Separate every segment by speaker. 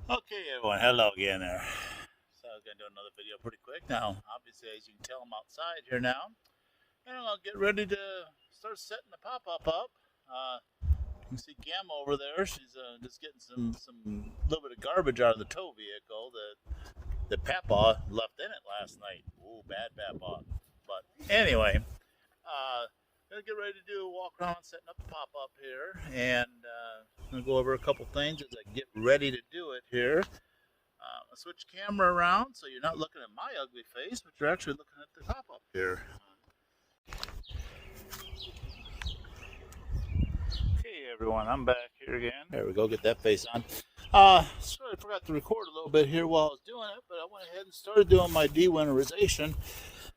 Speaker 1: Okay, everyone, hello again there. So I was going to do another video pretty quick. Now, obviously, as you can tell, I'm outside here now. And I'm going to get ready to start setting the pop-up up. You can see Gamma over there. She's just getting some little bit of garbage out of the tow vehicle that Papa left in it last night. Ooh, bad Papa. But anyway, gonna get ready to do a walk around setting up the pop-up here. And I'm going to go over a couple things as I get ready to do it here. I'll switch the camera around so you're not looking at my ugly face, but you're actually looking at the pop-up here. Okay, everyone, I'm back here again. There we go, get that face on. Sorry, I forgot to record a little bit here while I was doing it, but I went ahead and started doing my dewinterization.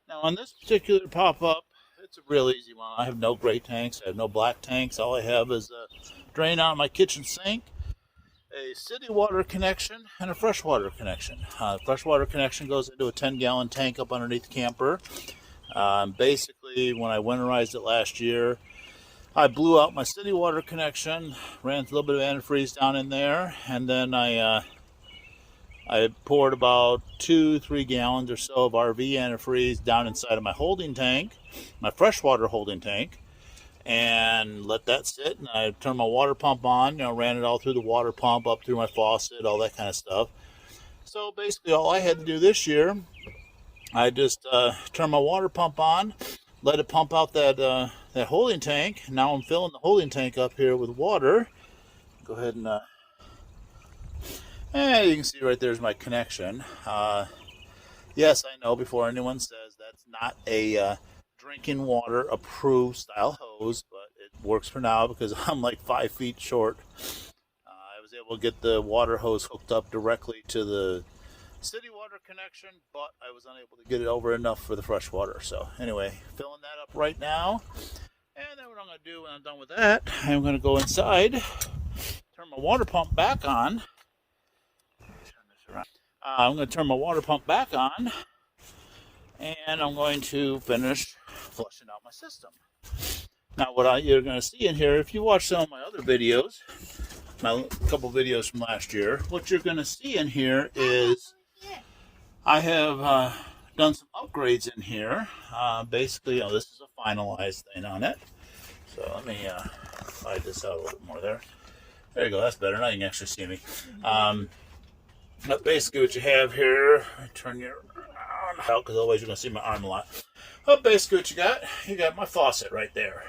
Speaker 1: Now, on this particular pop-up, it's a real easy one. I have no gray tanks, I have no black tanks. All I have is a drain out of my kitchen sink, a city water connection, and a freshwater connection. Freshwater connection goes into a 10-gallon tank up underneath the camper. Basically, when I winterized it last year, I blew out my city water connection, ran a little bit of antifreeze down in there, and then I poured about 2-3 gallons or so of RV antifreeze down inside of my holding tank, my freshwater holding tank, and let that sit. And I turned my water pump on, ran it all through the water pump, up through my faucet, all that kind of stuff. So basically all I had to do this year, I just turned my water pump on, let it pump out that holding tank. Now I'm filling the holding tank up here with water. Go ahead and you can see right there's my connection. Yes, I know, before anyone says, that's not a drinking water approved style hose, but it works for now because I'm like 5 feet short. I was able to get the water hose hooked up directly to the city water connection, but I was unable to get it over enough for the fresh water. So anyway, filling that up right now. And then what I'm going to do when I'm done with that, I'm going to go inside, turn my water pump back on. I'm going to turn my water pump back on, and I'm going to finish flushing out my system. Now, what you're going to see in here, if you watch some of my other videos, my couple videos from last year, what you're going to see in here is I have done some upgrades in here. Basically, this is a finalized thing on it. So let me slide this out a little bit more there. There you go, that's better. Now you can actually see me. But basically what you have here, turn your arm out because otherwise you're going to see my arm a lot. But basically what you got my faucet right there.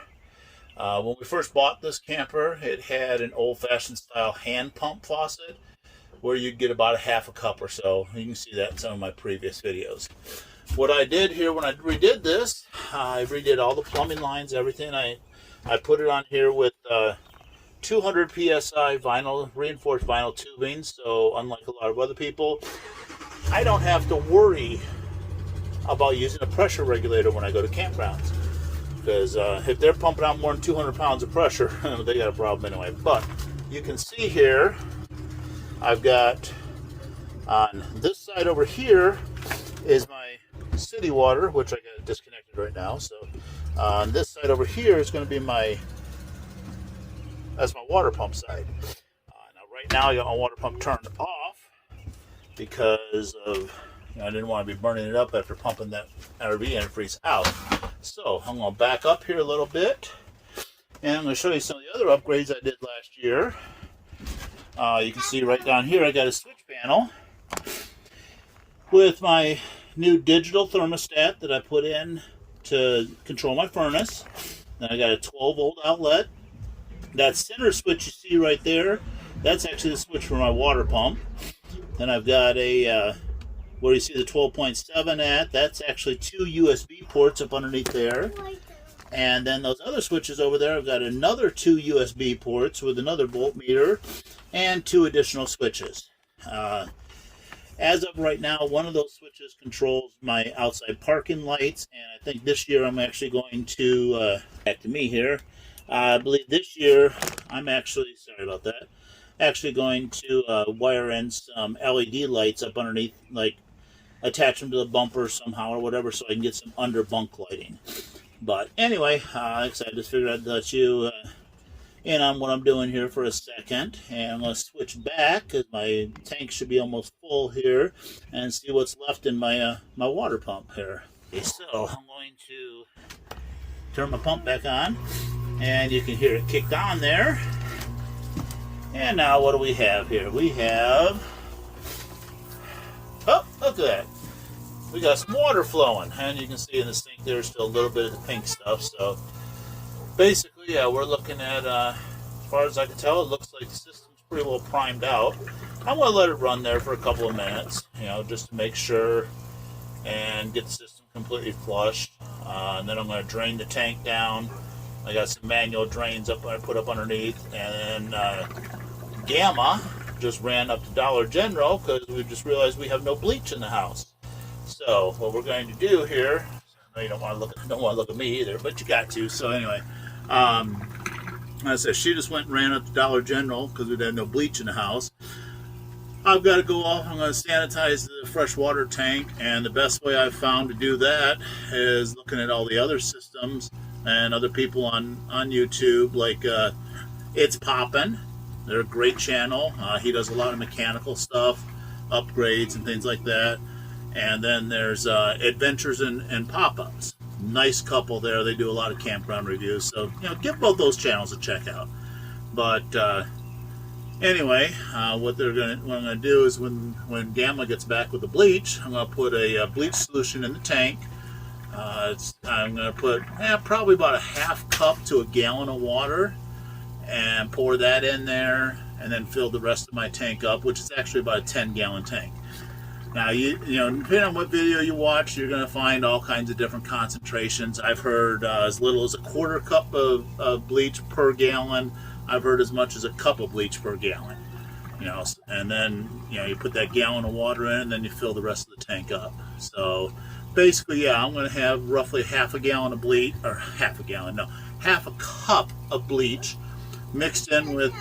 Speaker 1: When we first bought this camper, it had an old-fashioned style hand pump faucet where you'd get about a half a cup or so. You can see that in some of my previous videos. What I did here when I redid this, I redid all the plumbing lines, everything. I put it on here with 200 psi vinyl, reinforced vinyl tubing, so unlike a lot of other people, I don't have to worry about using a pressure regulator when I go to campgrounds. Because if they're pumping out more than 200 pounds of pressure, they got a problem anyway. But you can see here, I've got on this side over here is my city water, which I got disconnected right now. So on this side over here is going to be that's my water pump side. Now right now I got my water pump turned off because of, I didn't want to be burning it up after pumping that RV antifreeze out. So I'm going to back up here a little bit, and I'm going to show you some of the other upgrades I did last year. You can see right down here I got a switch panel with my new digital thermostat that I put in to control my furnace. Then I got a 12-volt outlet. That center switch you see right there, that's actually the switch for my water pump. Then I've got a, where you see the 12.7 at, that's actually 2 USB ports up underneath there. And then those other switches over there, I've got another 2 USB ports with another voltmeter and 2 additional switches. As of right now, one of those switches controls my outside parking lights, and I think this year I'm actually going to, back to me here, I believe this year I'm actually, sorry about that, actually going to wire in some LED lights up underneath, like attach them to the bumper somehow or whatever so I can get some under bunk lighting. But anyway, like I said, I just figured I'd let you in on what I'm doing here for a second, and I'm going to switch back because my tank should be almost full here, and see what's left in my my water pump here. Okay, so I'm going to turn my pump back on, and you can hear it kicked on there. And now what do we have here? We have, oh, look at that. We got some water flowing, and you can see in the sink there's still a little bit of the pink stuff. So basically, yeah, we're looking at, as far as I can tell, it looks like the system's pretty well primed out. I'm going to let it run there for a couple of minutes, you know, just to make sure and get the system completely flushed. And then I'm going to drain the tank down. I got some manual drains up I put up underneath, and then Gamma just ran up to Dollar General because we just realized we have no bleach in the house. So what we're going to do here, I know you don't want to look at me either, but you got to. So anyway, as I said, she just went and ran up to Dollar General because we had no bleach in the house. I've got to go off. I'm going to sanitize the fresh water tank, and the best way I've found to do that is looking at all the other systems and other people on YouTube, like It's Poppin'. They're a great channel. He does a lot of mechanical stuff, upgrades and things like that. And then there's Adventures and Pop-Ups. Nice couple there. They do a lot of campground reviews. So, you know, give both those channels a check out. But anyway, what I'm going to do is when Gamma gets back with the bleach, I'm going to put a bleach solution in the tank. I'm going to put probably about a half cup to a gallon of water and pour that in there, and then fill the rest of my tank up, which is actually about a 10-gallon tank. Now, you know, depending on what video you watch, you're going to find all kinds of different concentrations. I've heard as little as a quarter cup of bleach per gallon. I've heard as much as a cup of bleach per gallon. You know, and then, you know, you put that gallon of water in, and then you fill the rest of the tank up. So basically, yeah, I'm going to have roughly half a gallon of bleach, or half a cup of bleach mixed in with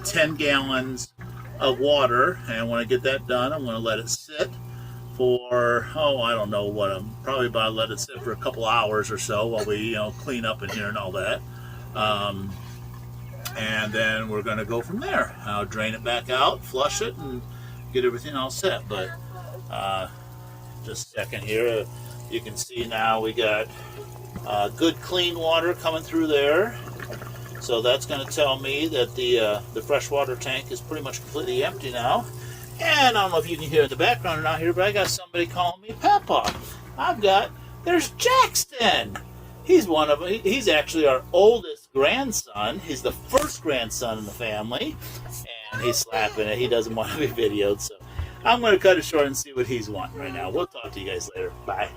Speaker 1: 10 gallons of water. And when I get that done, I'm going to let it sit for, I don't know what, I'm probably about to let it sit for a couple hours or so while we, you know, clean up in here and all that. And then we're going to go from there. I'll drain it back out, flush it, and get everything all set. But just a second here, you can see now we got good clean water coming through there. So that's going to tell me that the freshwater tank is pretty much completely empty now. And I don't know if you can hear in the background or not here, but I got somebody calling me Peppa. There's Jackson. He's actually our oldest grandson. He's the first grandson in the family. And he's slapping it. He doesn't want to be videoed. So I'm going to cut it short and see what he's wanting right now. We'll talk to you guys later. Bye.